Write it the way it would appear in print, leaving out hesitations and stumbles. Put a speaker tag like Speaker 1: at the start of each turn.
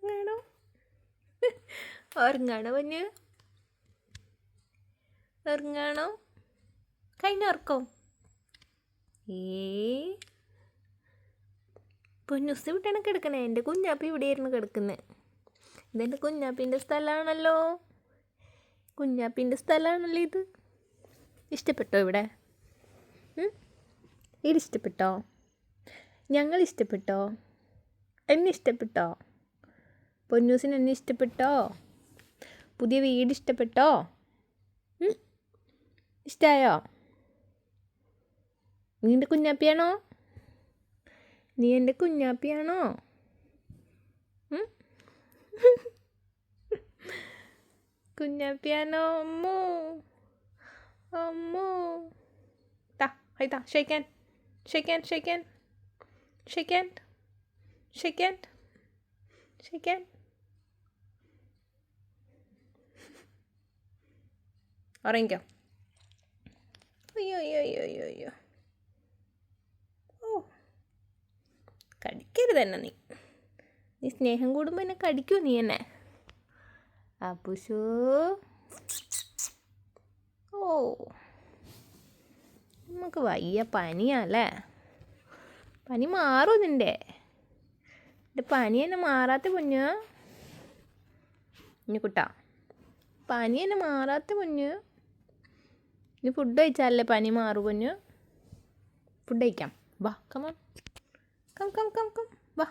Speaker 1: ഉറങ്ങാണോ ഉറങ്ങാണോ പൊന്നു? ഉറങ്ങാണോ? കഴിഞ്ഞ ഉറക്കം? പൊന്നുസ് വിട്ടാണ് കിടക്കണേ. എൻ്റെ കുഞ്ഞാപ്പി ഇവിടെയായിരുന്നു കിടക്കുന്നത്. ഇതെൻ്റെ കുഞ്ഞാപ്പിൻ്റെ സ്ഥലമാണല്ലോ. കുഞ്ഞാപ്പിൻ്റെ സ്ഥലമാണല്ലോ ഇത്. ഇഷ്ടപ്പെട്ടോ ഇവിടെ? ഇത് ഇഷ്ടപ്പെട്ടോ? ഞങ്ങൾ ഇഷ്ടപ്പെട്ടോ? എന്നെ ഇഷ്ടപ്പെട്ടോ? പൊന്നൂസിന് എന്നെ ഇഷ്ടപ്പെട്ടോ? പുതിയ വീട് ഇഷ്ടപ്പെട്ടോ? ഇഷ്ടമായോ? നീ എൻ്റെ കുഞ്ഞാപ്പിയാണോ? നീ എൻ്റെ കുഞ്ഞാപ്പിയാണോ? കുഞ്ഞാപ്പിയാണോ? അമ്മോ അമ്മോ. താ ഹൈതാ shake hand, shake hand, shake hand, shake hand, shake hand, shake hand. ഉറങ്ങിക്കോ. അയ്യോ അയ്യോ അയ്യോ അയ്യോ അയ്യോ. ഓ, കടിക്കരുത് എന്നെ നീ. നീ സ്നേഹം കൂടുമ്പോൾ എന്നെ കടിക്കൂ നീ എന്നെ. അപ്പുഷു. ഓ, നമുക്ക് വയ്യ, പനിയല്ലേ. പനി മാറും നിൻ്റെ. എൻ്റെ പനി എന്നെ മാറാത്ത പൊന്നു. ഇനി കുട്ടാ, പനി എന്നെ മാറാത്ത പൊന്നു. ഇനി ഫുഡ് കഴിച്ചാലല്ലേ പനി മാറും പൊന്നു. ഫുഡ് കഴിക്കാം. വാ, come come come come come വാ.